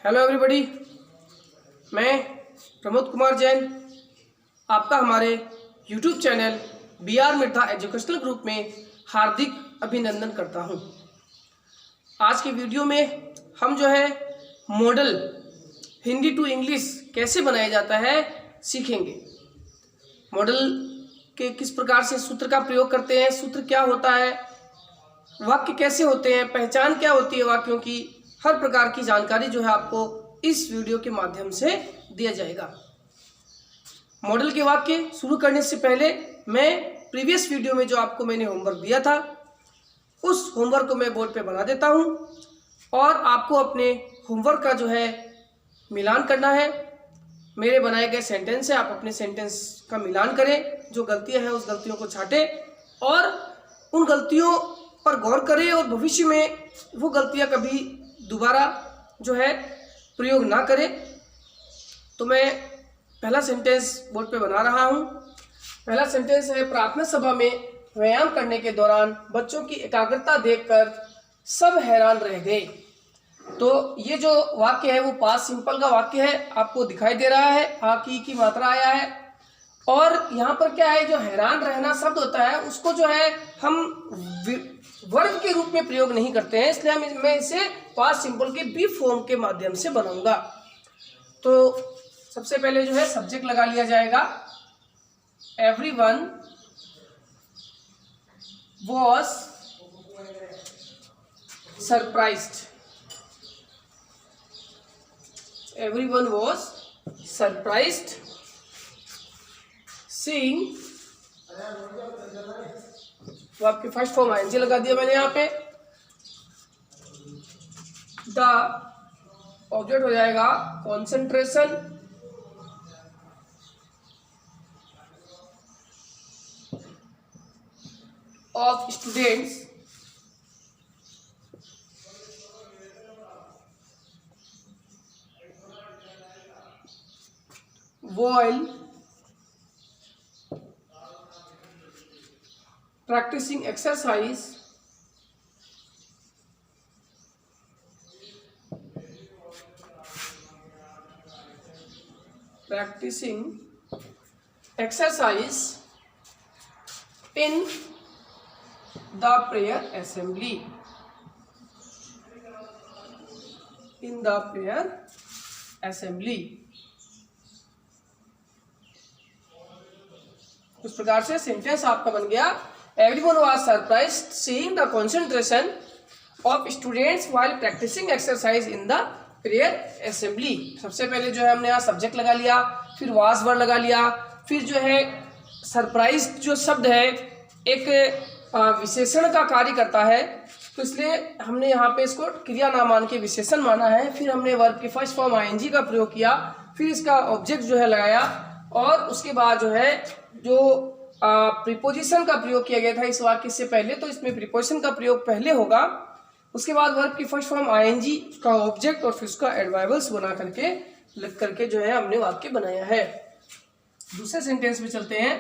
Hello everybody, मैं प्रमोद कुमार जैन आपका हमारे YouTube channel BR Mirdha educational group में हार्दिक अभिनंदन करता हूं। आज के वीडियो में हम जो है मॉडल हिंदी टू इंग्लिश कैसे बनाया जाता है सीखेंगे। मॉडल के किस प्रकार से सूत्र का प्रयोग करते हैं, सूत्र क्या होता है, वाक्य कैसे होते हैं, पहचान क्या होती है वाक्यों की, हर प्रकार की जानकारी जो है आपको इस वीडियो के माध्यम से दिया जाएगा। मॉडल के वाक्य शुरू करने से पहले मैं प्रीवियस वीडियो में जो आपको मैंने होमवर्क दिया था उस होमवर्क को मैं बोर्ड पे बना देता हूं और आपको अपने होमवर्क का जो है मिलान करना है। मेरे बनाए गए सेंटेंस है, आप अपने सेंटेंस का मिलान करें, जो गलतियां हैं उस गलतियों को छाटें और उन गलतियों पर गौर करें और भविष्य में वो गलतियां कभी दोबारा जो है प्रयोग ना करें। तो मैं पहला सेंटेंस बोर्ड पे बना रहा हूं। पहला सेंटेंस है, प्रार्थना सभा में व्यायाम करने के दौरान बच्चों की एकाग्रता देखकर सब हैरान रह गए। तो ये जो वाक्य है वो पास्ट सिंपल का वाक्य है, आपको दिखाई दे रहा है, आ की मात्रा आया है और यहाँ पर क्या है, जो हैरान रहना शब्द होता है उसको जो है हम वर्ब के रूप में प्रयोग नहीं करते हैं, इसलिए मैं इसे पास्ट सिंपल के बी फॉर्म के माध्यम से बनाऊंगा। तो सबसे पहले जो है सब्जेक्ट लगा लिया जाएगा, everyone was surprised. Everyone was surprised seeing, तो आपके फर्स्ट फॉर्म आईएनजी लगा दिया मैंने यहाँ पे। द ऑब्जेक्ट हो जाएगा concentration, of students while practicing exercise in the prayer assembly. In the prayer assembly, उस प्रकार से सेंटेंस आपका बन गया, everyone was surprised seeing the concentration of students while practising exercise in the prayer assembly. सबसे पहले जो है हमने यहाँ सब्जेक्ट लगा लिया, फिर वाज वर्ड लगा लिया, फिर जो है सरप्राइज्ड जो शब्द है एक विशेषण का कार्य करता है, तो इसलिए हमने यहाँ पे इसको क्रिया नाम मान के विशेषण माना है। फिर हमने वर्ब की फर्स्ट फॉर्म आईएनजी का प्रयोग किया, फिर इसका ऑब्जेक्ट जो है लगाया और उसके बाद जो है जो प्रीपोजिशन का प्रयोग किया गया था इस वाक्य से पहले, तो इसमें प्रीपोजिशन का प्रयोग पहले होगा, उसके बाद वर्ब की फर्स्ट फॉर्म आईएनजी का ऑब्जेक्ट और फिर उसका एडवर्ब्स बना करके लिख करके जो है हमने वाक्य बनाया है। दूसरे सेंटेंस में चलते हैं,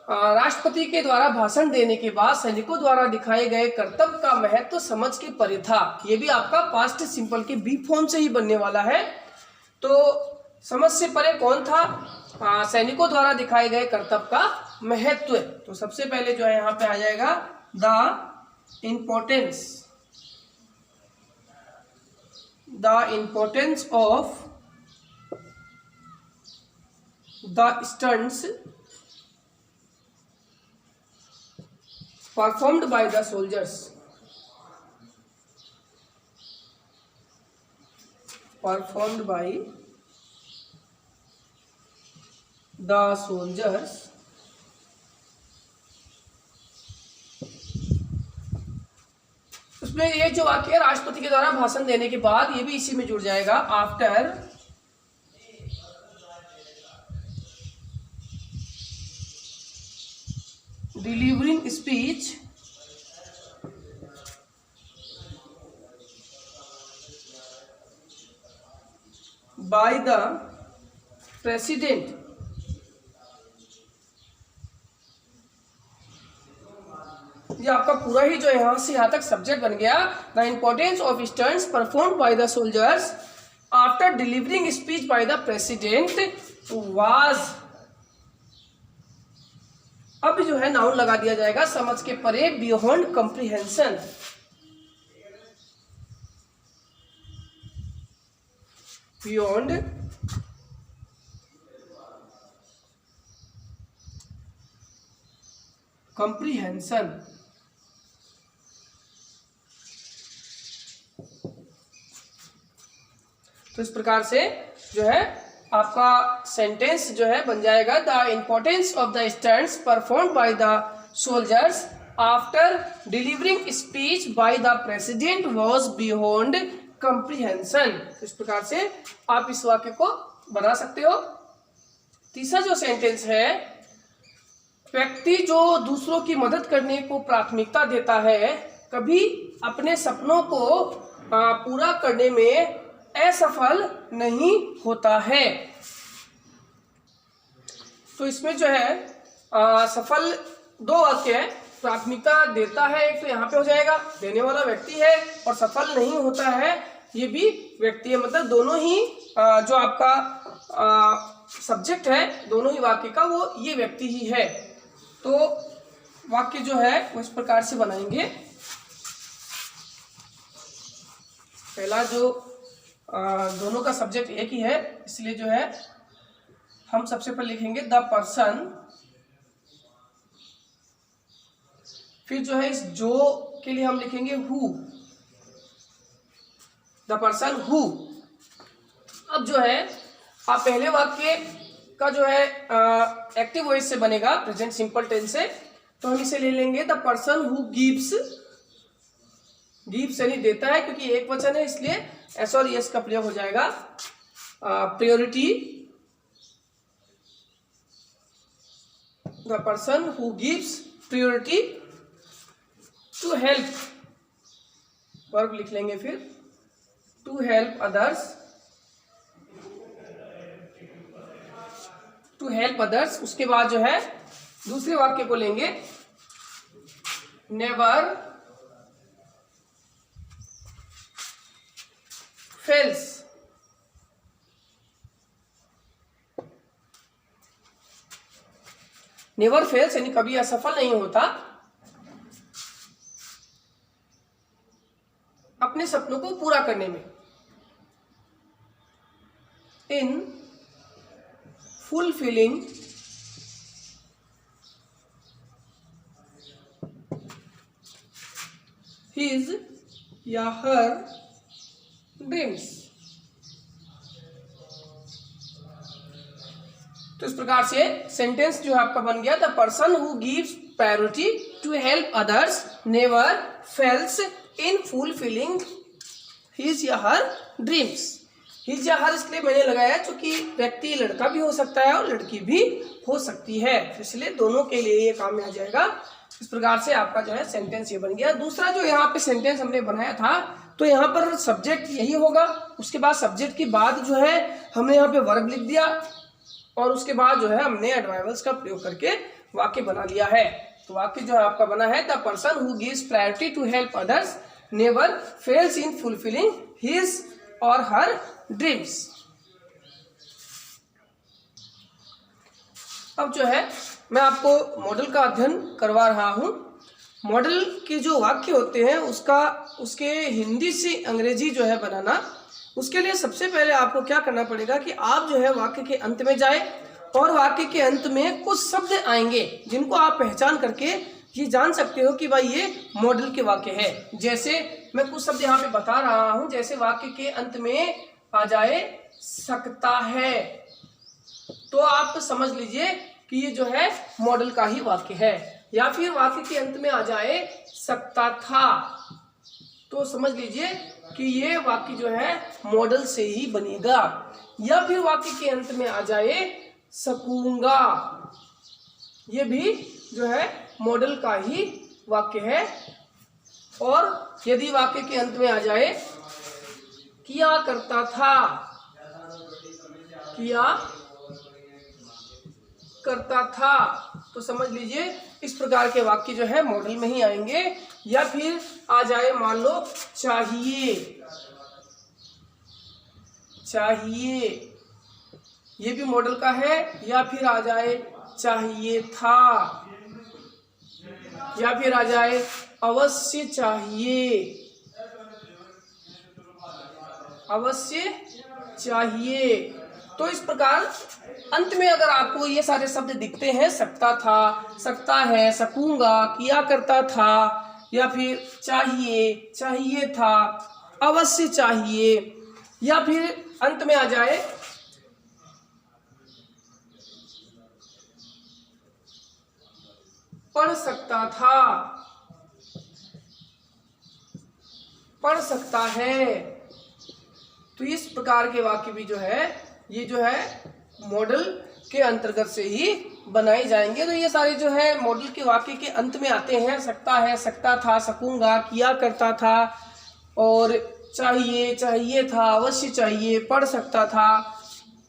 राष्ट्रपति के द्वारा भाषण देने के बाद सैनिकों द्वारा दिखाए गए कर्तव्य का महत्व समझ के परे था। ये भी आपका पास्ट सिंपल के बी फॉर्म से ही बनने वाला है। तो समझ से परे कौन था, सैनिकों द्वारा दिखाए गए कर्तव्य का महत्व। तो सबसे पहले जो है यहाँ पे आ जाएगा the importance of the stunts performed by the soldiers. Performed by the soldiers उसमें ये जो वाक्य है राष्ट्रपति के द्वारा भाषण देने के बाद, ये भी इसी में जुड़ जाएगा। After delivering speech by the president ये आपका पूरा ही जो यहाँ से यहाँ तक सब्जेक्ट बन गया। The importance of stunts performed by the soldiers after delivering speech by the president was. अब जो है नाउन लगा दिया जाएगा समझ के परे, बियॉन्ड कॉम्प्रिहेंशन। Beyond comprehension. तो इस प्रकार से जो है आपका सेंटेंस जो है बन जाएगा, the importance of the stunts performed by the soldiers after delivering speech by the president was beyond comprehension. इस प्रकार से आप इस वाक्य को बना सकते हो। तीसरा जो सेंटेंस है, व्यक्ति जो दूसरों की मदद करने को प्राथमिकता देता है कभी अपने सपनों को पूरा करने में असफल नहीं होता है। तो इसमें जो है सफल दो वाक्य है, प्राथमिकता देता है एक तो यहाँ पे हो जाएगा, देने वाला व्यक्ति है, और सफल नहीं होता है ये भी व्यक्ति है। मतलब दोनों ही जो आपका सब्जेक्ट है दोनों ही वाक्य का वो ये व्यक्ति ही है। तो वाक्य जो है वो इस प्रकार से बनाएंगे। पहला जो दोनों का सब्जेक्ट एक ही है इसलिए जो है हम सबसे पहले लिखेंगे द पर्सन, फिर जो है इस जो के लिए हम लिखेंगे हु, द पर्सन हु। अब जो है आप पहले वाक्य का जो है एक्टिव वॉइस से बनेगा, प्रेजेंट सिंपल टेंस से, तो हम इसे ले लेंगे the person who gives. Gives यानी देता है, क्योंकि एक वचन है इसलिए एस और यस का प्रयोग हो जाएगा। Priority, the person who gives priority to help, verb लिख लेंगे फिर to help others, to help others. उसके बाद जो है दूसरे वाक्य को लेंगे, नेवर फेल्स, नेवर फेल्स यानी कभी असफल नहीं होता अपने सपनों को पूरा करने में। इन फुलफिलिंग हिज या हर ड्रीम्स। तो इस प्रकार से सेंटेंस जो है आपका बन गया, the person who gives priority to help others never fails in fulfilling his या हर ड्रीम्स। हिज या हर इसलिए मैंने लगाया क्योंकि व्यक्ति लड़का भी हो सकता है और लड़की भी हो सकती है, इसलिए दोनों के लिए ये काम में आ जाएगा। इस प्रकार से आपका जो है सेंटेंस ये बन गया। दूसरा जो यहाँ पे सेंटेंस हमने बनाया था तो यहाँ पर सब्जेक्ट यही होगा, उसके बाद सब्जेक्ट के बाद जो है हमने यहाँ पे वर्ब लिख दिया और उसके बाद जो है हमने एडवर्ब्स का प्रयोग करके वाक्य बना लिया है। तो वाक्य जो है आपका बना है, the person who gives priority to help others never fails in fulfilling his और हर ड्रीम्स। अब जो है मैं आपको मॉडल का अध्ययन करवा रहा हूँ। मॉडल के जो वाक्य होते हैं उसके हिंदी से अंग्रेजी जो है बनाना, उसके लिए सबसे पहले आपको क्या करना पड़ेगा कि आप जो है वाक्य के अंत में जाए और वाक्य के अंत में कुछ शब्द आएंगे जिनको आप पहचान करके ये जान सकते हो कि भाई ये मॉडल के वाक्य है। जैसे मैं कुछ शब्द यहाँ पे बता रहा हूँ, जैसे वाक्य के अंत में आ जाए सकता है, तो आप समझ लीजिए कि ये जो है मॉडल का ही वाक्य है। या फिर वाक्य के अंत में आ जाए सकता था, तो समझ लीजिए कि ये वाक्य जो है मॉडल से ही बनेगा। या फिर वाक्य के अंत में आ जाए सकूंगा, ये भी जो है मॉडल का ही वाक्य है। और यदि वाक्य के अंत में आ जाए किया करता था, किया करता था, तो समझ लीजिए इस प्रकार के वाक्य जो है मॉडल में ही आएंगे। या फिर आ जाए मान लो चाहिए, चाहिए, ये भी मॉडल का है। या फिर आ जाए चाहिए था, या फिर आ जाए अवश्य चाहिए, अवश्य चाहिए। तो इस प्रकार अंत में अगर आपको ये सारे शब्द दिखते हैं, सकता था, सकता है, सकूंगा, किया करता था, या फिर चाहिए, चाहिए था, अवश्य चाहिए, या फिर अंत में आ जाए पढ़ सकता था, पढ़ सकता है। तो इस प्रकार के वाक्य भी जो है ये जो है मॉडल के अंतर्गत से ही बनाए जाएंगे। तो ये सारे जो है मॉडल के वाक्य के अंत में आते हैं। सकता है, सकता था, सकूंगा, किया करता था, और चाहिए, चाहिए था, अवश्य चाहिए, पढ़ सकता था,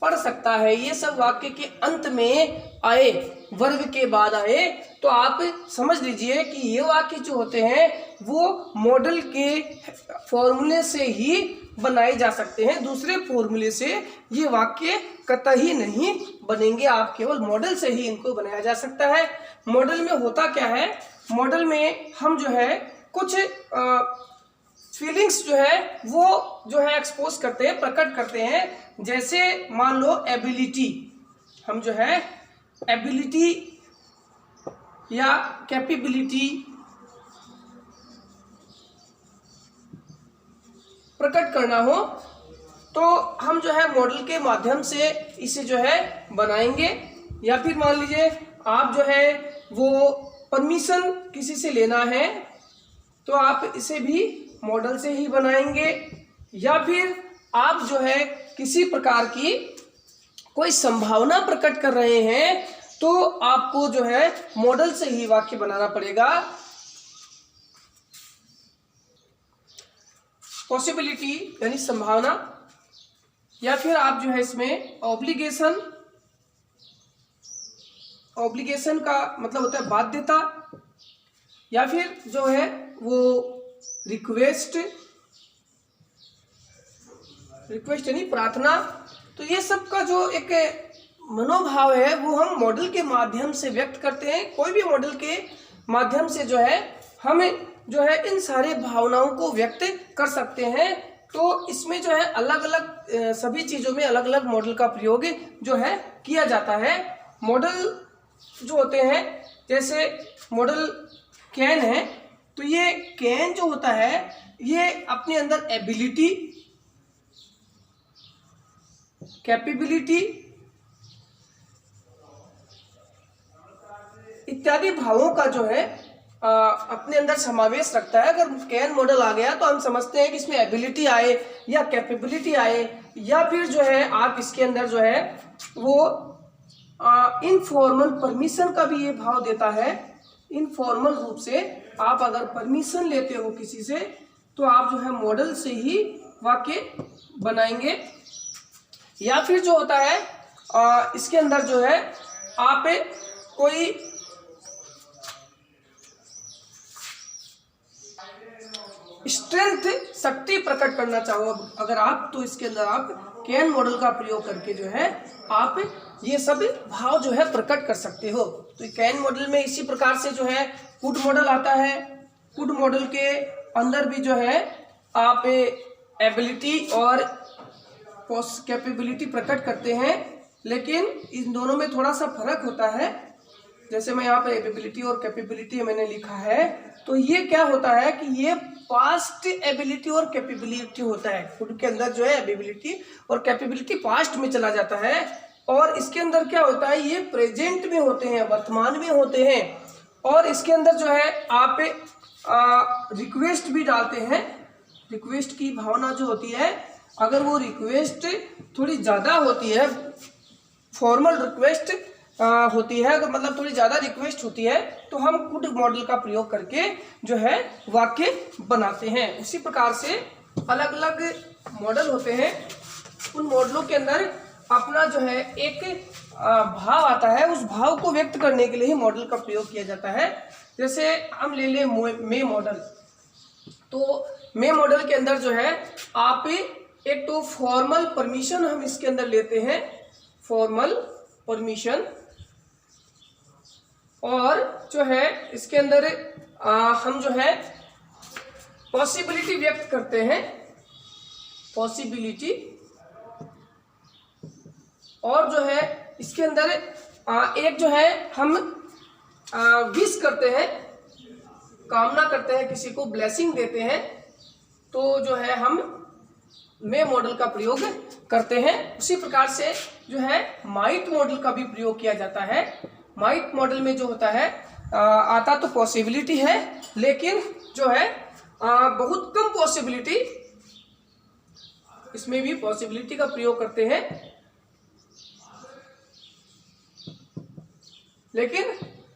पढ़ सकता है। ये सब वाक्य के अंत में आए, वर्ग के बाद आए, तो आप समझ लीजिए कि ये वाक्य जो होते हैं वो मॉडल के फॉर्मूले से ही बनाए जा सकते हैं। दूसरे फॉर्मूले से ये वाक्य कतई नहीं बनेंगे। आप केवल मॉडल से ही इनको बनाया जा सकता है। मॉडल में होता क्या है, मॉडल में हम जो है कुछ फीलिंग्स जो है वो जो है एक्सपोज करते हैं, प्रकट करते हैं। जैसे मान लो एबिलिटी, हम जो है एबिलिटी या कैपेबिलिटी प्रकट करना हो तो हम जो है मॉडल के माध्यम से इसे जो है बनाएंगे। या फिर मान लीजिए आप जो है वो परमिशन किसी से लेना है तो आप इसे भी मॉडल से ही बनाएंगे। या फिर आप जो है किसी प्रकार की कोई संभावना प्रकट कर रहे हैं तो आपको जो है मॉडल से ही वाक्य बनाना पड़ेगा। पॉसिबिलिटी यानी संभावना, या फिर आप जो है इसमें ऑब्लिगेशन, ऑब्लिगेशन का मतलब होता है बाध्यता, या फिर जो है वो रिक्वेस्ट, रिक्वेस्ट यानी प्रार्थना। तो ये सब का जो एक मनोभाव है वो हम मॉडल के माध्यम से व्यक्त करते हैं। कोई भी मॉडल के माध्यम से जो है हम जो है इन सारे भावनाओं को व्यक्त कर सकते हैं। तो इसमें जो है अलग अलग सभी चीज़ों में अलग अलग मॉडल का प्रयोग जो है किया जाता है। मॉडल जो होते हैं जैसे मॉडल कैन है, तो ये कैन जो होता है ये अपने अंदर एबिलिटी, कैपेबिलिटी इत्यादि भावों का जो है अपने अंदर समावेश रखता है। अगर कैन मॉडल आ गया तो हम समझते हैं कि इसमें एबिलिटी आए या कैपेबिलिटी आए, या फिर जो है आप इसके अंदर जो है वो इनफॉर्मल परमिशन का भी ये भाव देता है। इनफॉर्मल रूप से आप अगर परमिशन लेते हो किसी से तो आप जो है मॉडल से ही वाक्य बनाएंगे। या फिर जो होता है इसके अंदर जो है आप कोई स्ट्रेंथ, शक्ति प्रकट करना चाहो अगर आप, तो इसके अंदर आप कैन मॉडल का प्रयोग करके जो है आप ये सब भाव जो है प्रकट कर सकते हो। तो कैन मॉडल में इसी प्रकार से जो है कुड मॉडल आता है। कुड मॉडल के अंदर भी जो है आप एबिलिटी और कैपेबिलिटी प्रकट करते हैं, लेकिन इन दोनों में थोड़ा सा फर्क होता है। जैसे मैं यहाँ पर एबिलिटी और कैपेबिलिटी मैंने लिखा है, तो ये क्या होता है कि ये पास्ट एबिलिटी और कैपेबिलिटी होता है। खुद के अंदर जो है एबिलिटी और कैपेबिलिटी पास्ट में चला जाता है, और इसके अंदर क्या होता है ये प्रेजेंट में होते हैं, वर्तमान में होते हैं। और इसके अंदर जो है आप रिक्वेस्ट भी डालते हैं। रिक्वेस्ट की भावना जो होती है, अगर वो रिक्वेस्ट थोड़ी ज़्यादा होती है, फॉर्मल रिक्वेस्ट होती है, अगर मतलब थोड़ी ज़्यादा रिक्वेस्ट होती है, तो हम कुड मॉडल का प्रयोग करके जो है वाक्य बनाते हैं। उसी प्रकार से अलग अलग मॉडल होते हैं। उन मॉडलों के अंदर अपना जो है एक भाव आता है, उस भाव को व्यक्त करने के लिए ही मॉडल का प्रयोग किया जाता है। जैसे हम ले लें मे मॉडल, तो मे मॉडल के अंदर जो है आप एक तो फॉर्मल परमिशन हम इसके अंदर लेते हैं, फॉर्मल परमिशन, और जो है इसके अंदर हम जो है पॉसिबिलिटी व्यक्त करते हैं, पॉसिबिलिटी, और जो है इसके अंदर एक जो है हम विश करते हैं, कामना करते हैं, किसी को ब्लेसिंग देते हैं, तो जो है हम मे मॉडल का प्रयोग करते हैं। उसी प्रकार से जो है माइट मॉडल का भी प्रयोग किया जाता है। माइट मॉडल में जो होता है आता तो पॉसिबिलिटी है, लेकिन जो है बहुत कम पॉसिबिलिटी, इसमें भी पॉसिबिलिटी का प्रयोग करते हैं, लेकिन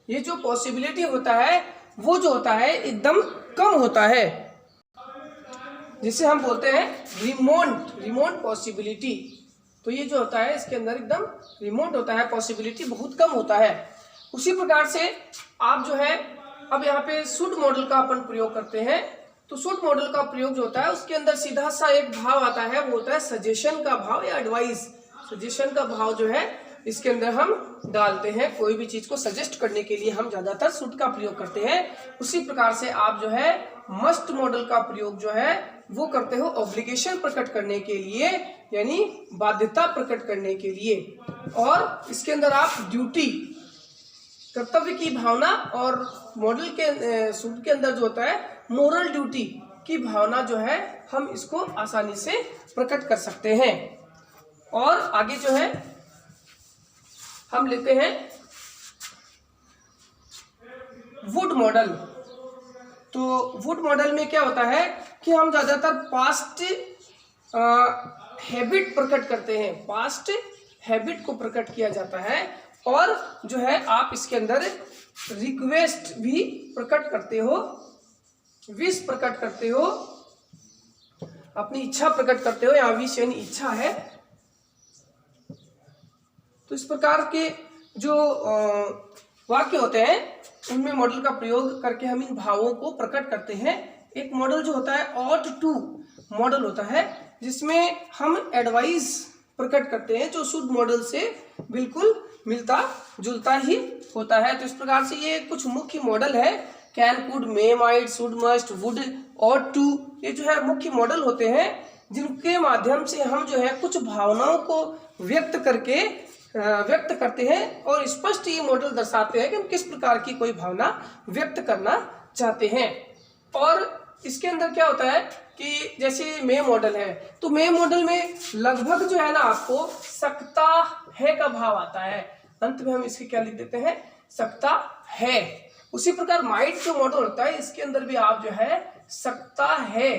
ये जो पॉसिबिलिटी होता है वो जो होता है एकदम कम होता है, जिसे हम बोलते हैं रिमोट पॉसिबिलिटी। तो ये जो होता है इसके अंदर एकदम रिमोट होता है, पॉसिबिलिटी बहुत कम होता है। उसी प्रकार से आप जो है अब यहाँ पे सूट मॉडल का अपन प्रयोग करते हैं, तो सूट मॉडल का प्रयोग जो होता है उसके अंदर सीधा सा एक भाव आता है, वो होता है सजेशन का भाव या एडवाइस। सजेशन का भाव जो है इसके अंदर हम डालते हैं, कोई भी चीज को सजेस्ट करने के लिए हम ज्यादातर सूट का प्रयोग करते हैं। उसी प्रकार से आप जो है मस्ट मॉडल का प्रयोग जो है वो करते हो ऑब्लिगेशन प्रकट करने के लिए, यानी बाध्यता प्रकट करने के लिए, और इसके अंदर आप ड्यूटी, कर्तव्य की भावना, और मॉडल के सूट के अंदर जो होता है मोरल ड्यूटी की भावना जो है हम इसको आसानी से प्रकट कर सकते हैं। और आगे जो है हम लेते हैं वुड मॉडल। तो वुड मॉडल में क्या होता है कि हम ज्यादातर पास्ट हैबिट प्रकट करते हैं, पास्ट हैबिट को प्रकट किया जाता है, और जो है आप इसके अंदर रिक्वेस्ट भी प्रकट करते हो, विश प्रकट करते हो, अपनी इच्छा प्रकट करते हो, यहाँ विश यानी इच्छा है। तो इस प्रकार के जो वाक्य होते हैं उनमें मॉडल का प्रयोग करके हम इन भावों को प्रकट करते हैं। एक मॉडल जो होता है ऑड टू मॉडल होता है, जिसमें हम एडवाइस प्रकट करते हैं, जो शुद्ध मॉडल से बिल्कुल मिलता जुलता ही होता है। तो इस प्रकार से ये कुछ मुख्य मॉडल है, can, could, may, might, should, must, would, ought to, ये जो है मुख्य मॉडल होते हैं, जिनके माध्यम से हम जो है कुछ भावनाओं को व्यक्त करते हैं, और स्पष्ट ये मॉडल दर्शाते हैं कि हम किस प्रकार की कोई भावना व्यक्त करना चाहते हैं। और इसके अंदर क्या होता है कि जैसे मे मॉडल है, तो मे मॉडल में लगभग जो है ना आपको सकता है का भाव आता है, अंत में हम इसके क्या लिख देते हैं, सकता है। उसी प्रकार माइट जो मॉडल होता है इसके अंदर भी आप जो है सकता है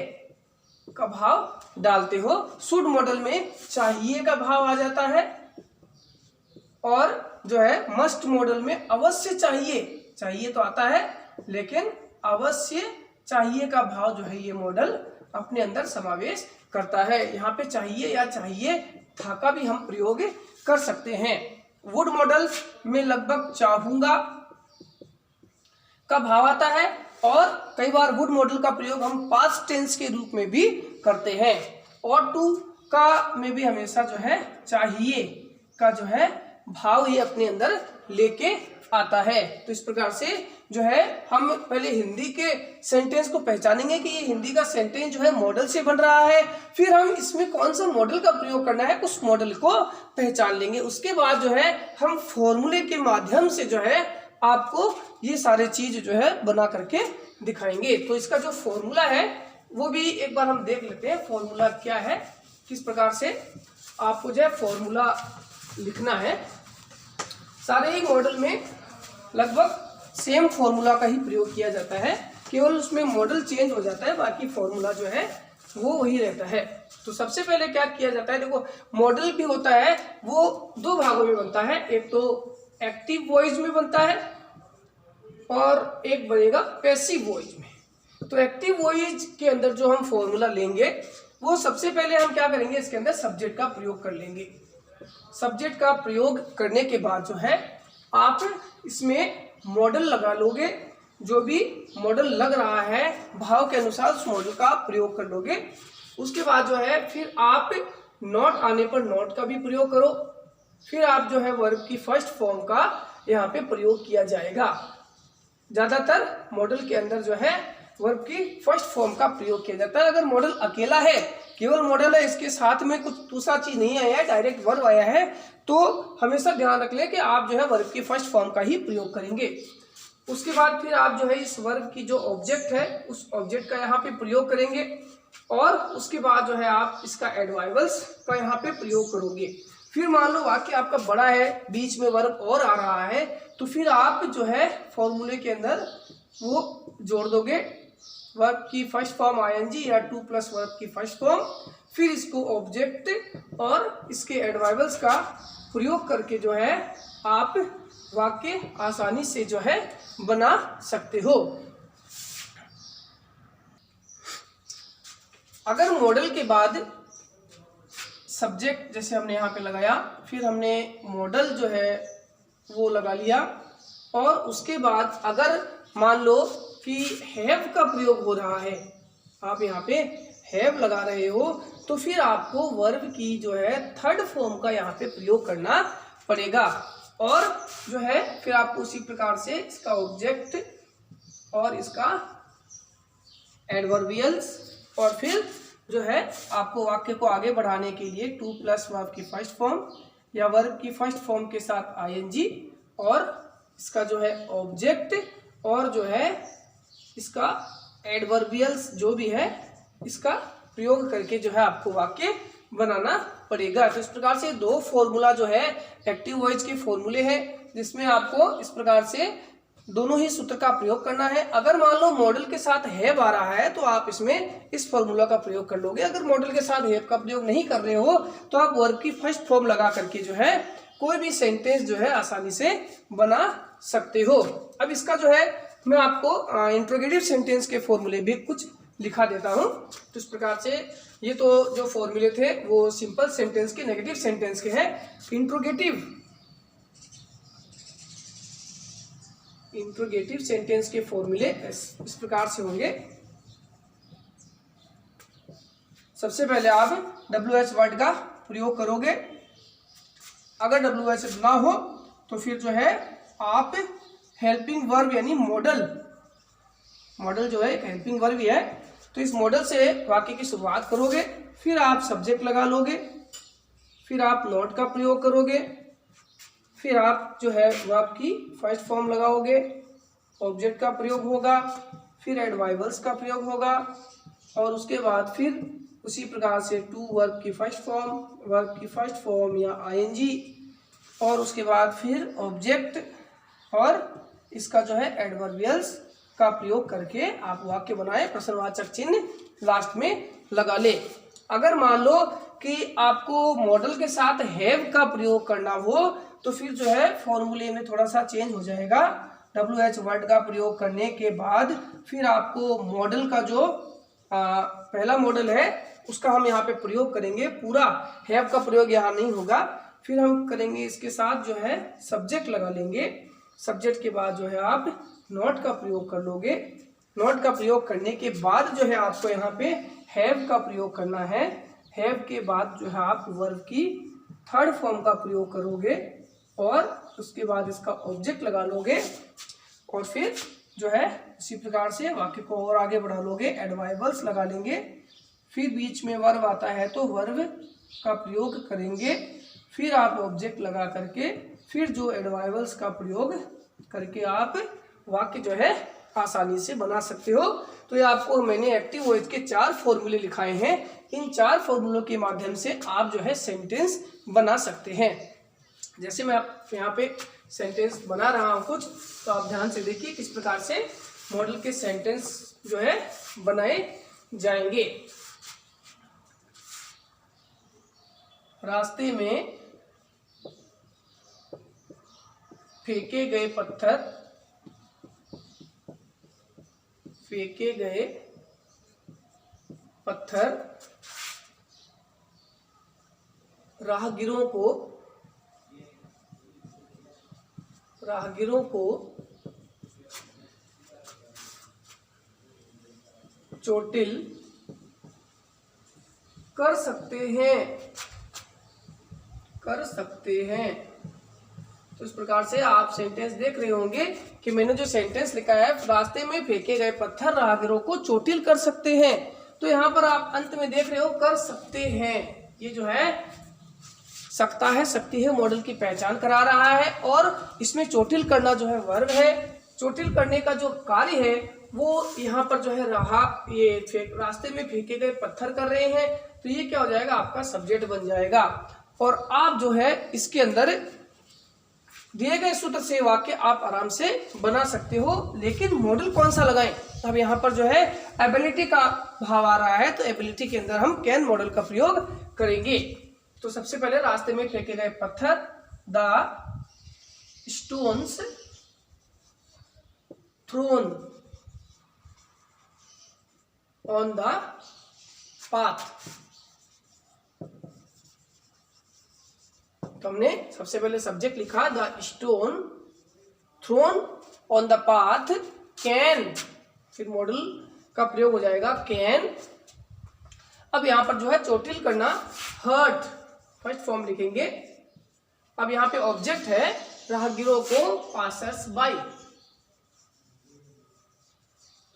का भाव डालते हो। शुड मॉडल में चाहिए का भाव आ जाता है, और जो है मस्ट मॉडल में अवश्य चाहिए तो आता है, लेकिन अवश्य चाहिए का भाव जो है ये मॉडल अपने अंदर समावेश करता है। यहाँ पे चाहिए या चाहिए था का भी हम प्रयोग कर सकते हैं। वुड मॉडल में लगभग चाहूंगा का भाव आता है, और कई बार वुड मॉडल का प्रयोग हम पास्ट टेंस के रूप में भी करते हैं। और टू का में भी हमेशा जो है चाहिए का जो है भाव ये अपने अंदर लेके आता है। तो इस प्रकार से जो है हम पहले हिंदी के सेंटेंस को पहचानेंगे कि ये हिंदी का सेंटेंस जो है मॉडल से बन रहा है, फिर हम इसमें कौन सा मॉडल का प्रयोग करना है उस मॉडल को पहचान लेंगे। उसके बाद जो है हम फॉर्मूले के माध्यम से जो है आपको ये सारे चीज जो है बना करके दिखाएंगे। तो इसका जो फॉर्मूला है वो भी एक बार हम देख लेते हैं, फॉर्मूला क्या है, किस प्रकार से आपको जो है फॉर्मूला लिखना है। सारे ही मॉडल में लगभग सेम फॉर्मूला का ही प्रयोग किया जाता है, केवल उसमें मॉडल चेंज हो जाता है, बाकी फॉर्मूला जो है वो वही रहता है। तो सबसे पहले क्या किया जाता है, देखो मॉडल भी होता है वो दो भागों में बनता है, एक तो एक्टिव वॉइस में बनता है और एक बनेगा पैसिव वॉइस में। तो एक्टिव वॉइस के अंदर जो हम फॉर्मूला लेंगे वो सबसे पहले हम क्या करेंगे, इसके अंदर सब्जेक्ट का प्रयोग कर लेंगे। सब्जेक्ट का प्रयोग करने के बाद जो है आप इसमें मॉडल लगा लोगे। जो भी मॉडल लग रहा है भाव के अनुसार उस मॉडल का प्रयोग कर लोगे। उसके बाद जो है फिर आप नॉट आने पर नॉट का भी प्रयोग करो। फिर आप जो है वर्ब की फर्स्ट फॉर्म का यहाँ पे प्रयोग किया जाएगा। ज्यादातर मॉडल के अंदर जो है वर्ब की फर्स्ट फॉर्म का प्रयोग किया जाता है। अगर मॉडल अकेला है, केवल मॉडल है, इसके साथ में कुछ दूसरा चीज नहीं आया है, डायरेक्ट वर्ब आया है, तो हमेशा ध्यान रख ले कि आप जो है वर्ब की फर्स्ट फॉर्म का ही प्रयोग करेंगे। उसके बाद फिर आप जो है इस वर्ब की जो ऑब्जेक्ट है उस ऑब्जेक्ट का यहाँ पे प्रयोग करेंगे और उसके बाद जो है आप इसका एडवाइवल्स का यहाँ पे प्रयोग करोगे। फिर मान लो वाक्य आपका बड़ा है, बीच में वर्ब और आ रहा है, तो फिर आप जो है फॉर्मूले के अंदर वो जोड़ दोगे वर्ब की फर्स्ट फॉर्म आईएनजी या टू प्लस वर्ब की फर्स्ट फॉर्म। फिर इसको ऑब्जेक्ट और इसके एडवाइवल्स का प्रयोग करके जो है आप वाक्य आसानी से जो है बना सकते हो। अगर मॉडल के बाद सब्जेक्ट जैसे हमने यहाँ पे लगाया, फिर हमने मॉडल जो है वो लगा लिया और उसके बाद अगर मान लो कि हैव का प्रयोग हो रहा है, आप यहाँ पे हैव लगा रहे हो, तो फिर आपको वर्ब की जो है थर्ड फॉर्म का यहाँ पे प्रयोग करना पड़ेगा। और जो है फिर आपको उसी प्रकार से इसका ऑब्जेक्ट और इसका एडवर्बियल्स और फिर जो है आपको वाक्य को आगे बढ़ाने के लिए टू प्लस वर्ब की फर्स्ट फॉर्म या वर्ब की फर्स्ट फॉर्म के साथ आईएनजी और इसका जो है ऑब्जेक्ट और जो है इसका एडवर्बियल्स जो भी है इसका प्रयोग करके जो है आपको वाक्य बनाना पड़ेगा। तो इस प्रकार से दो फॉर्मूला जो है एक्टिव वॉइस के फॉर्मूले हैं जिसमें आपको इस प्रकार से दोनों ही सूत्र का प्रयोग करना है। अगर मान लो मॉडल के साथ हैव आ रहा है तो आप इसमें इस फॉर्मूला का प्रयोग कर लोगे। अगर मॉडल के साथ हैव का प्रयोग नहीं कर रहे हो तो आप वर्ब की फर्स्ट फॉर्म लगा करके जो है कोई भी सेंटेंस जो है आसानी से बना सकते हो। अब इसका जो है मैं आपको इंट्रोगेटिव सेंटेंस के फॉर्मूले भी कुछ लिखा देता हूं। तो इस प्रकार से ये तो जो फॉर्मूले थे वो सिंपल सेंटेंस के, नेगेटिव सेंटेंस के हैं। इंट्रोगेटिव सेंटेंस के फॉर्मूले इस प्रकार से होंगे। सबसे पहले आप WH वर्ड का प्रयोग करोगे। अगर WH ना हो तो फिर जो है आप हेल्पिंग वर्ब यानी मॉडल जो है एक हेल्पिंग वर्ब ही है, तो इस मॉडल से वाक्य की शुरुआत करोगे। फिर आप सब्जेक्ट लगा लोगे, फिर आप नॉट का प्रयोग करोगे, फिर आप जो है वर्ब की फर्स्ट फॉर्म लगाओगे, ऑब्जेक्ट का प्रयोग होगा, फिर एडवाइवल्स का प्रयोग होगा और उसके बाद फिर उसी प्रकार से टू वर्ब की फर्स्ट फॉर्म या आईएनजी और उसके बाद फिर ऑब्जेक्ट और इसका जो है एडवर्बियल्स का प्रयोग करके आप वाक्य बनाए, प्रश्नवाचक चिन्ह लास्ट में लगा ले। अगर मान लो कि आपको मॉडल के साथ हैव का प्रयोग करना हो तो फिर जो है फॉर्मूले में थोड़ा सा चेंज हो जाएगा। WH वर्ड का प्रयोग करने के बाद फिर आपको मॉडल का जो पहला मॉडल है उसका हम यहाँ पे प्रयोग करेंगे, पूरा हैव का प्रयोग यहाँ नहीं होगा। फिर हम करेंगे इसके साथ जो है सब्जेक्ट लगा लेंगे। सब्जेक्ट के बाद जो है आप नॉट का प्रयोग कर लोगे। नॉट का प्रयोग करने के बाद जो है आपको यहाँ पे हैव का प्रयोग करना है। हैव के बाद जो है आप वर्ब की थर्ड फॉर्म का प्रयोग करोगे और उसके बाद इसका ऑब्जेक्ट लगा लोगे और फिर जो है इसी प्रकार से वाक्य को और आगे बढ़ा लोगे, एडवाइवल्स लगा लेंगे। फिर बीच में वर्ब आता है तो वर्ब का प्रयोग करेंगे, फिर आप ऑब्जेक्ट लगा करके फिर जो एडवाइवल्स का प्रयोग करके आप वाक्य जो है आसानी से बना सकते हो। तो ये आपको मैंने एक्टिव वॉइस के 4 फॉर्मूले लिखाए हैं। इन 4 फॉर्मूलों के माध्यम से आप जो है सेंटेंस बना सकते हैं। जैसे मैं आप यहाँ पे सेंटेंस बना रहा हूँ कुछ, तो आप ध्यान से देखिए किस प्रकार से मॉडल के सेंटेंस जो है बनाए जाएंगे। रास्ते में फेंके गए पत्थर राहगीरों को चोटिल कर सकते हैं। तो इस प्रकार से आप सेंटेंस देख रहे होंगे कि मैंने जो सेंटेंस लिखा है, रास्ते में फेंके गए पत्थर राहगीरों को चोटिल कर सकते हैं। तो यहाँ पर आप अंत में देख रहे हो कर सकते हैं, ये जो है सकता है, सकती है मॉडल की पहचान करा रहा है। और इसमें चोटिल करना जो है वर्ब है। चोटिल करने का जो कार्य है वो यहाँ पर जो है रास्ते में फेंके गए पत्थर कर रहे हैं, तो ये क्या हो जाएगा, आपका सब्जेक्ट बन जाएगा। और आप जो है इसके अंदर दिए गए सूत्र से वाक्य आप आराम से बना सकते हो, लेकिन मॉडल कौन सा लगाएं। अब यहाँ पर जो है एबिलिटी का भाव आ रहा है, तो एबिलिटी के अंदर हम कैन मॉडल का प्रयोग करेंगे। तो सबसे पहले रास्ते में फेंके गए पत्थर, the stones thrown on the path. तो हमने सबसे पहले सब्जेक्ट लिखा the stone thrown on the path can, फिर मॉडल का प्रयोग हो जाएगा कैन। अब यहां पर जो है चोटिल करना हर्ट, फर्स्ट फॉर्म लिखेंगे। अब यहाँ पे ऑब्जेक्ट है राहगीरों को पासर्स बाई।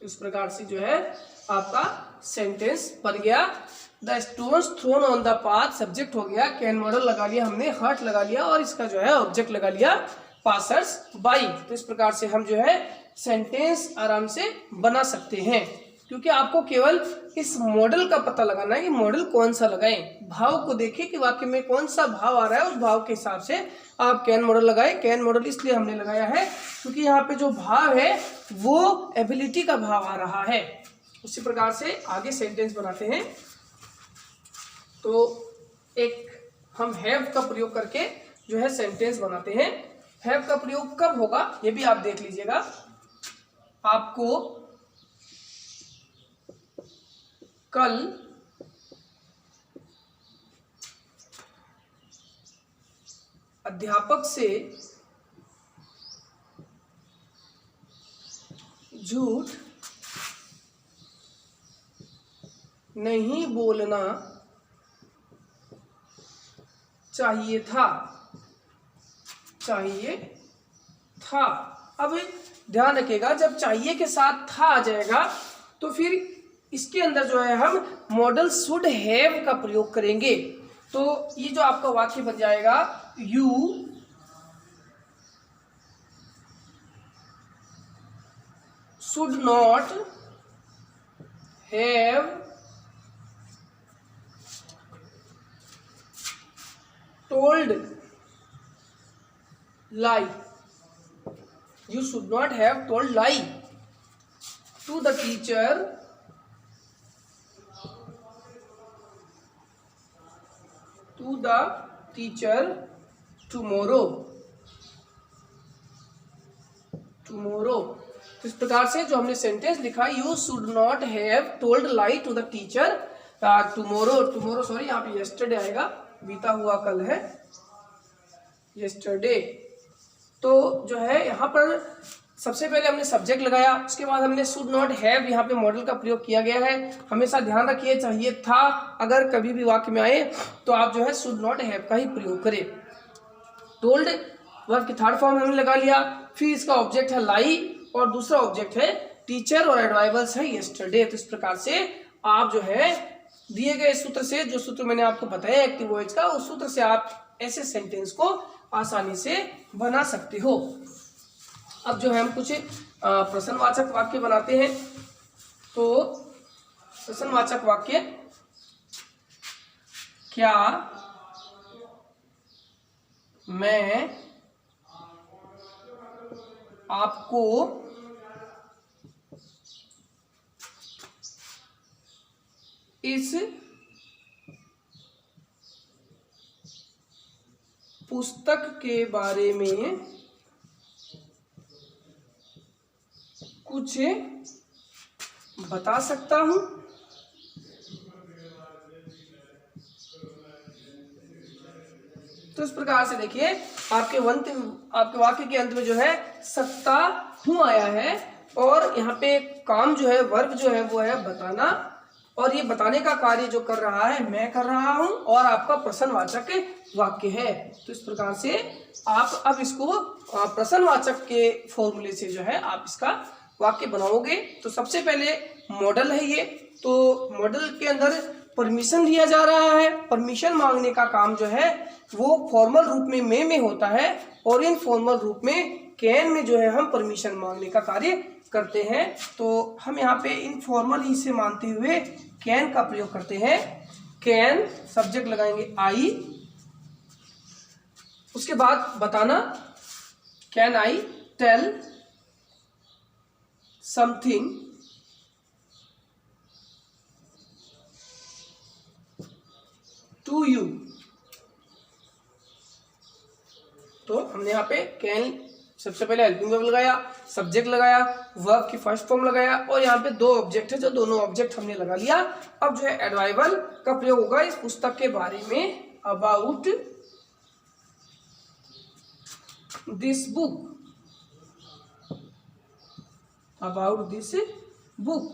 तो इस प्रकार से जो है आपका सेंटेंस बन गया। The stones thrown on the path subject हो गया, कैन मॉडल लगा लिया हमने, हर्ट लगा लिया, और इसका जो है ऑब्जेक्ट लगा लिया पासर्स बाई। तो इस प्रकार से हम जो है सेंटेंस आराम से बना सकते हैं, क्योंकि आपको केवल इस मॉडल का पता लगाना है कि मॉडल कौन सा लगाएं। भाव को देखिए कि वाक्य में कौन सा भाव आ रहा है, उस भाव के हिसाब से आप कैन मॉडल लगाएं। कैन मॉडल इसलिए हमने लगाया है क्योंकि यहाँ पे जो भाव है वो एबिलिटी का भाव आ रहा है। उसी प्रकार से आगे सेंटेंस बनाते हैं। तो एक हम हैव का प्रयोग करके जो है सेंटेंस बनाते हैं। हैव का प्रयोग कब होगा ये भी आप देख लीजिएगा। आपको कल अध्यापक से झूठ नहीं बोलना चाहिए था। अब ध्यान रखिएगा, जब चाहिए के साथ था आ जाएगा तो फिर इसके अंदर जो है हम मॉडल शुड हैव का प्रयोग करेंगे। तो ये जो आपका वाक्य बन जाएगा, you should not have told lie. You should not have told lie to the teacher tomorrow. तो इस प्रकार से जो हमने सेंटेंस लिखा, you should not have told lie to the teacher tomorrow sorry यहाँ पे यस्टरडे आएगा, बीता हुआ कल है यस्टरडे। तो जो है यहाँ पर सबसे पहले हमने सब्जेक्ट लगाया, उसके बाद हमने शुड नॉट हैव यहाँ पे मॉडल का प्रयोग किया गया है। हमेशा ध्यान रखिए, चाहिए था अगर कभी भी वाक्य में आए तो आप जो है शुड नॉट हैव का ही प्रयोग करें। टोल्ड वर्ब की थर्ड फॉर्म हमने लगा लिया, फिर इसका ऑब्जेक्ट है लाई और दूसरा ऑब्जेक्ट है टीचर और एडवाइवर्स है यस्टरडे। तो इस प्रकार से आप जो है दिए गए सूत्र से, जो सूत्र मैंने आपको बताया एक्टिव वॉइस का, उस सूत्र से आप ऐसे सेंटेंस को आसानी से बना सकते हो। अब जो है हम कुछ प्रश्नवाचक वाक्य बनाते हैं। तो प्रश्नवाचक वाक्य, क्या मैं आपको इस पुस्तक के बारे में कुछ बता सकता हूं? तो इस प्रकार से देखिए आपके वाक्य के अंत में जो है सकता हूँ आया है, और यहाँ पे काम जो है, वर्ब जो है वो है बताना, और ये बताने का कार्य जो कर रहा है मैं कर रहा हूँ, और आपका प्रश्नवाचक वाक्य है। तो इस प्रकार से आप अब इसको प्रश्नवाचक के फॉर्मूले से जो है आप इसका वाक्य बनाओगे। तो सबसे पहले मॉडल है ये, तो मॉडल के अंदर परमिशन लिया जा रहा है। परमिशन मांगने का काम जो है वो फॉर्मल रूप में में होता है, और इन फॉर्मल रूप में कैन में जो है हम परमिशन मांगने का कार्य करते हैं। तो हम यहाँ पे इनफॉर्मल ही से मानते हुए कैन का प्रयोग करते हैं। कैन सब्जेक्ट लगाएंगे आई, उसके बाद बताना, can I tell something to you. तो हमने यहाँ पे कैन सबसे पहले हेल्पिंग वर्ब लगाया, सब्जेक्ट लगाया, वर्ब की फर्स्ट फॉर्म लगाया, और यहाँ पे दो ऑब्जेक्ट है, जो दोनों ऑब्जेक्ट हमने लगा लिया। अब जो है एडवाइवल का प्रयोग होगा इस पुस्तक के बारे में, about this book, about this book.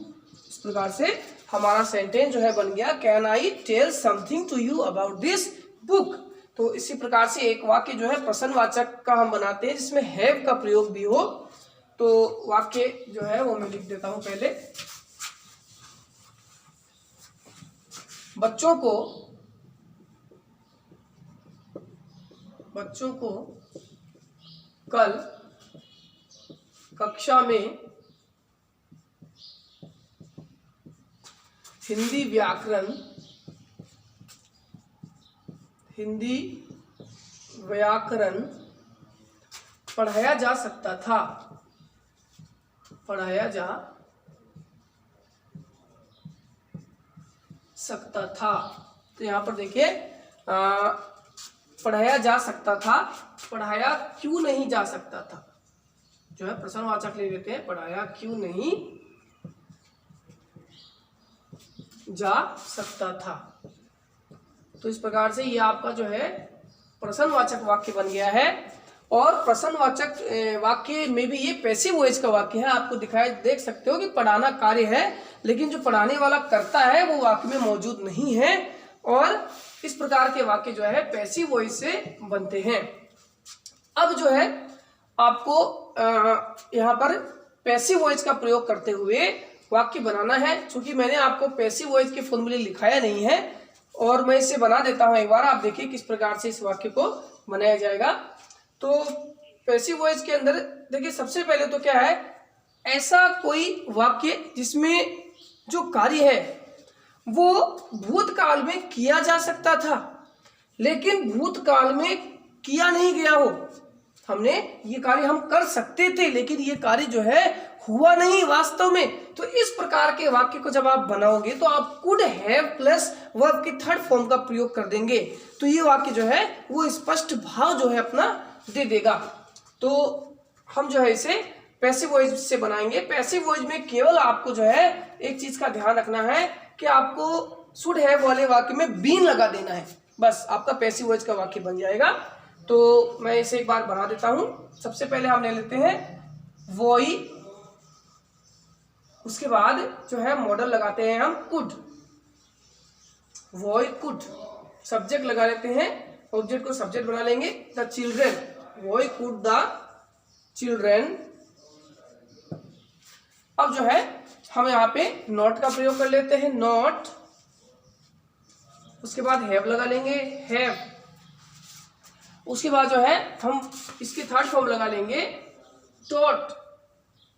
इस प्रकार से हमारा सेंटेंस जो है बन गया, can I tell something to you about this book. तो इसी प्रकार से एक वाक्य जो है प्रश्नवाचक का हम बनाते हैं जिसमें हैव का प्रयोग भी हो। तो वाक्य जो है वो मैं लिख देता हूं पहले। बच्चों को कल कक्षा में हिंदी व्याकरण पढ़ाया जा सकता था, पढ़ाया जा सकता था। तो यहाँ पर देखिए पढ़ाया जा सकता था, पढ़ाया क्यों नहीं जा सकता था, जो है प्रश्नवाचक ले लेते हैं, पढ़ाया क्यों नहीं जा सकता था। तो इस प्रकार से ये आपका जो है प्रश्नवाचक वाक्य बन गया है। और प्रश्नवाचक वाक्य में भी ये पैसिव वॉइस का वाक्य है। आपको देख सकते हो कि पढ़ाना कार्य है, लेकिन जो पढ़ाने वाला करता है वो वाक्य में मौजूद नहीं है, और इस प्रकार के वाक्य जो है पैसिव वॉइस से बनते हैं। अब जो है आपको यहाँ पर पैसिव वॉइस का प्रयोग करते हुए वाक्य बनाना है। चूंकि मैंने आपको पैसिव वॉइस के फॉर्मूले लिखाया नहीं है, और मैं इसे बना देता हूं एक बार, आप देखिए किस प्रकार से इस वाक्य को बनाया जाएगा। तो पैसिव वॉइस के अंदर देखिए सबसे पहले तो क्या है, ऐसा कोई वाक्य जिसमें जो कार्य है वो भूतकाल में किया जा सकता था लेकिन भूतकाल में किया नहीं गया हो। हमने ये कार्य हम कर सकते थे लेकिन ये कार्य जो है हुआ नहीं वास्तव में। तो इस प्रकार के वाक्य को जब आप बनाओगे तो आप कुड हैव प्लस वर्ब की थर्ड फॉर्म का प्रयोग कर देंगे, तो ये वाक्य जो है वो स्पष्ट भाव जो है अपना दे देगा। तो हम जो है इसे पैसिव वॉइस से बनाएंगे। पैसिव वॉइस में केवल आपको जो है एक चीज का ध्यान रखना है कि आपको शुड हैव वाले वाक्य में बीन लगा देना है, बस आपका पैसिव वॉइस का वाक्य बन जाएगा। तो मैं इसे एक बार बना देता हूं। सबसे पहले हम ले लेते हैं वॉई, उसके बाद जो है मॉडल लगाते हैं हम कुड, वॉई कुड। सब्जेक्ट लगा लेते हैं, ऑब्जेक्ट को सब्जेक्ट बना लेंगे, the children, वॉई could the children. अब जो है हम यहाँ पे नॉट का प्रयोग कर लेते हैं, नॉट, उसके बाद हैव लगा लेंगे, हैव, उसके बाद जो है हम इसकी थर्ड फॉर्म लगा लेंगे टॉट,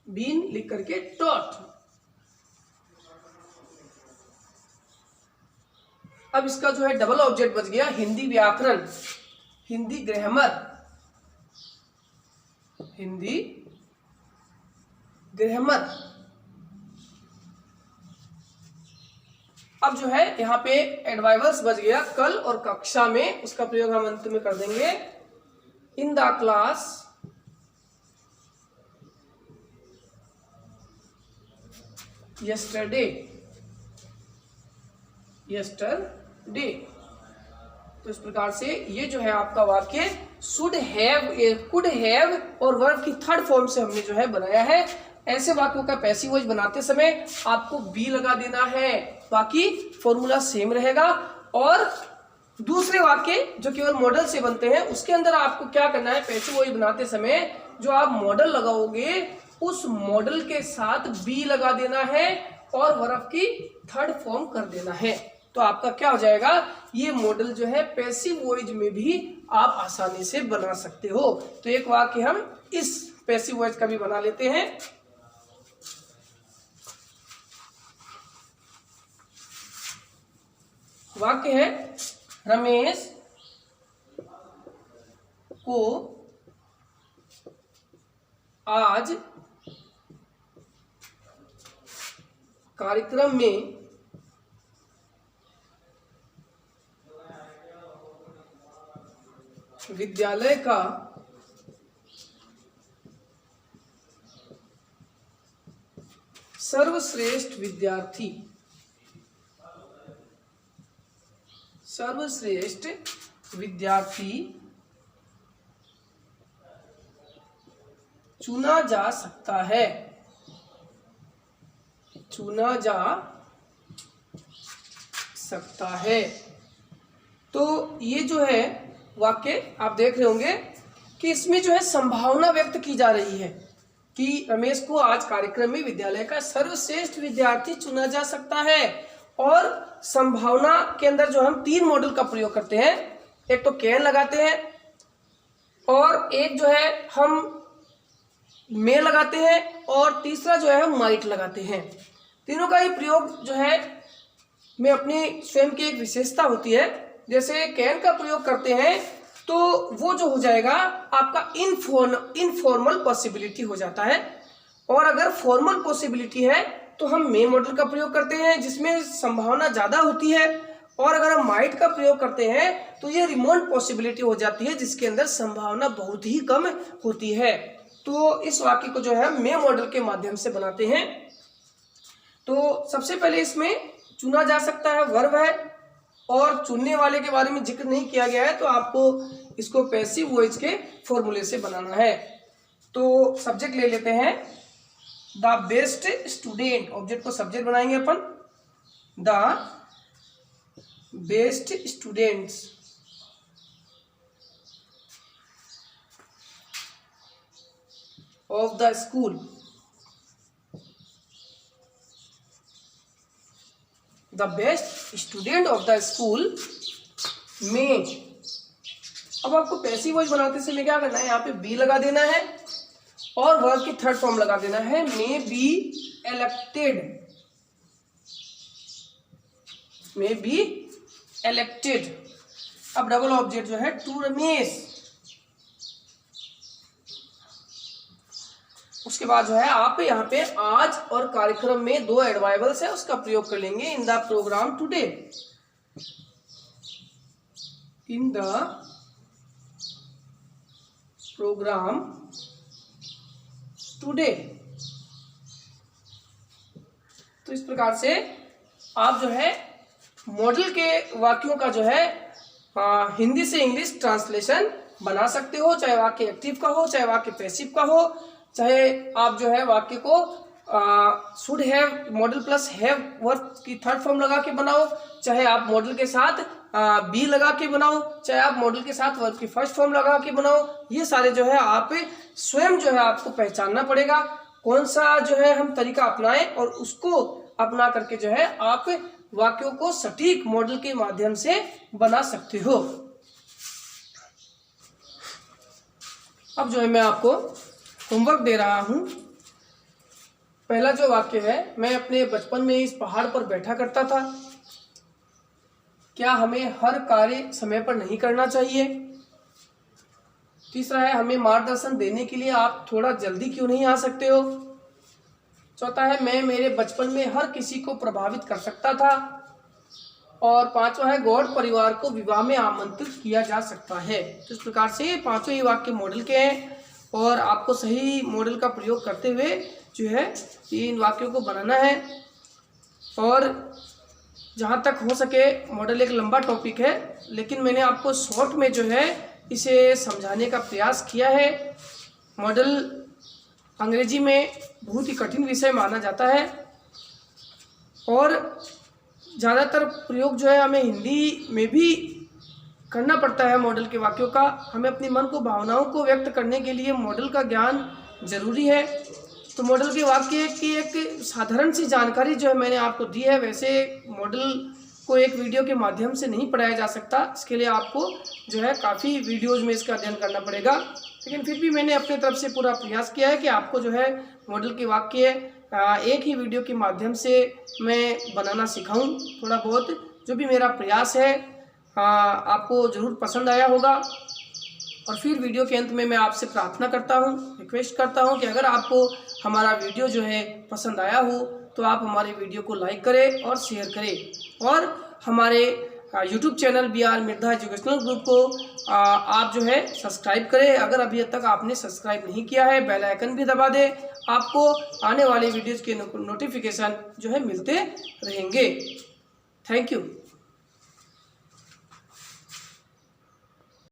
बीन लिख करके टॉट। अब इसका जो है डबल ऑब्जेक्ट बच गया हिंदी व्याकरण, हिंदी ग्रामर, हिंदी ग्रामर। अब जो है यहाँ पे एडवाइवर्स बच गया कल और कक्षा में, उसका प्रयोग हम अंत में कर देंगे, in the class, yesterday, yesterday. तो इस प्रकार से ये जो है आपका वाक्य शुड हैव, कुड हैव और वर्ब की थर्ड फॉर्म से हमने जो है बनाया है। ऐसे वाक्यों का पैसिव वॉइस बनाते समय आपको बी लगा देना है, बाकी फॉर्मूला सेम रहेगा। और दूसरे वाक्य जो केवल मॉडल से बनते हैं उसके अंदर आपको क्या करना है, पैसिव वॉइस बनाते समय जो आप मॉडल लगाओगे उस मॉडल के साथ बी लगा देना है और वर्ब की थर्ड फॉर्म कर देना है। तो आपका क्या हो जाएगा, ये मॉडल जो है पैसिव वॉइस में भी आप आसानी से बना सकते हो। तो एक वाक्य हम इस पैसिव वॉइस का भी बना लेते हैं। वाक्य है रमेश को आज कार्यक्रम में विद्यालय का सर्वश्रेष्ठ विद्यार्थी चुना जा सकता है, तो ये जो है वाक्य आप देख रहे होंगे कि इसमें जो है संभावना व्यक्त की जा रही है कि रमेश को आज कार्यक्रम में विद्यालय का सर्वश्रेष्ठ विद्यार्थी चुना जा सकता है। और संभावना के अंदर जो हम तीन मॉडल का प्रयोग करते हैं, एक तो कैन लगाते हैं और एक जो है हम में लगाते हैं और तीसरा जो है हम माइट लगाते हैं। तीनों का ही प्रयोग जो है में अपनी स्वयं की एक विशेषता होती है। जैसे कैन का प्रयोग करते हैं तो वो जो हो जाएगा आपका इनफॉर्मल पॉसिबिलिटी हो जाता है, और अगर फॉर्मल पॉसिबिलिटी है तो हम मे मॉडल का प्रयोग करते हैं जिसमें संभावना ज़्यादा होती है, और अगर हम माइट का प्रयोग करते हैं तो ये रिमोट पॉसिबिलिटी हो जाती है जिसके अंदर संभावना बहुत ही कम होती है। तो इस वाक्य को जो है मे मॉडल के माध्यम से बनाते हैं। तो सबसे पहले इसमें चुना जा सकता है वर्ब है और चुनने वाले के बारे में जिक्र नहीं किया गया है, तो आपको इसको पैसिव वॉइस के फॉर्मूले से बनाना है। तो सब्जेक्ट ले लेते हैं द बेस्ट स्टूडेंट, ऑब्जेक्ट को सब्जेक्ट बनाएंगे अपन, the best students of the school, the best student of the school में। अब आपको पैसिव वॉइस बनाते समय क्या करना है, यहाँ पे बी लगा देना है और वर्ब की थर्ड फॉर्म लगा देना है, मे बी इलेक्टेड। अब डबल ऑब्जेक्ट जो है टू रमेश, उसके बाद जो है आप यहाँ पे आज और कार्यक्रम में दो एडवाइबल्स है उसका प्रयोग कर लेंगे, in the programme today, in the programme today. तो इस प्रकार से आप जो है मॉडल के वाक्यों का जो है हिंदी से इंग्लिश ट्रांसलेशन बना सकते हो, चाहे वाक्य एक्टिव का हो चाहे वाक्य पैसिव का हो, चाहे आप जो है वाक्य को should have model plus have verb की थर्ड फॉर्म लगा के बनाओ, चाहे आप मॉडल के साथ बी लगा के बनाओ, चाहे आप मॉडल के साथ वर्ब की फर्स्ट फॉर्म लगा के बनाओ। ये सारे जो है आप स्वयं जो है आपको पहचानना पड़ेगा कौन सा जो है हम तरीका अपनाएं, और उसको अपना करके जो है आप वाक्यों को सटीक मॉडल के माध्यम से बना सकते हो। अब जो है मैं आपको होमवर्क दे रहा हूं। पहला जो वाक्य है, मैं अपने बचपन में इस पहाड़ पर बैठा करता था, क्या हमें हर कार्य समय पर नहीं करना चाहिए। तीसरा है, हमें मार्गदर्शन देने के लिए आप थोड़ा जल्दी क्यों नहीं आ सकते हो। चौथा है, मैं मेरे बचपन में हर किसी को प्रभावित कर सकता था। और पांचवा है, गौड़ परिवार को विवाह में आमंत्रित किया जा सकता है। तो इस प्रकार से ये पांचों ही वाक्य मॉडल के हैं और आपको सही मॉडल का प्रयोग करते हुए जो है इन वाक्यों को बनाना है। और जहाँ तक हो सके मॉडल एक लंबा टॉपिक है, लेकिन मैंने आपको शॉर्ट में जो है इसे समझाने का प्रयास किया है। मॉडल अंग्रेजी में बहुत ही कठिन विषय माना जाता है और ज़्यादातर प्रयोग जो है हमें हिंदी में भी करना पड़ता है। मॉडल के वाक्यों का हमें अपनी मन को, भावनाओं को व्यक्त करने के लिए मॉडल का ज्ञान ज़रूरी है। तो मॉडल के वाक्य की एक साधारण सी जानकारी जो है मैंने आपको दी है। वैसे मॉडल को एक वीडियो के माध्यम से नहीं पढ़ाया जा सकता, इसके लिए आपको जो है काफ़ी वीडियोज़ में इसका अध्ययन करना पड़ेगा, लेकिन फिर भी मैंने अपनी तरफ से पूरा प्रयास किया है कि आपको जो है मॉडल के वाक्य एक ही वीडियो के माध्यम से मैं बनाना सिखाऊं। थोड़ा बहुत जो भी मेरा प्रयास है आपको ज़रूर पसंद आया होगा। और फिर वीडियो के अंत में मैं आपसे प्रार्थना करता हूं, रिक्वेस्ट करता हूं कि अगर आपको हमारा वीडियो जो है पसंद आया हो तो आप हमारे वीडियो को लाइक करें और शेयर करें और हमारे YouTube channel BR Mirdha educational group को आप जो है सब्सक्राइब करें। अगर अभी तक आपने सब्सक्राइब नहीं किया है, बेल आइकन भी दबा दें, आपको आने वाले वीडियोज़ के नोटिफिकेशन जो है मिलते रहेंगे। Thank you.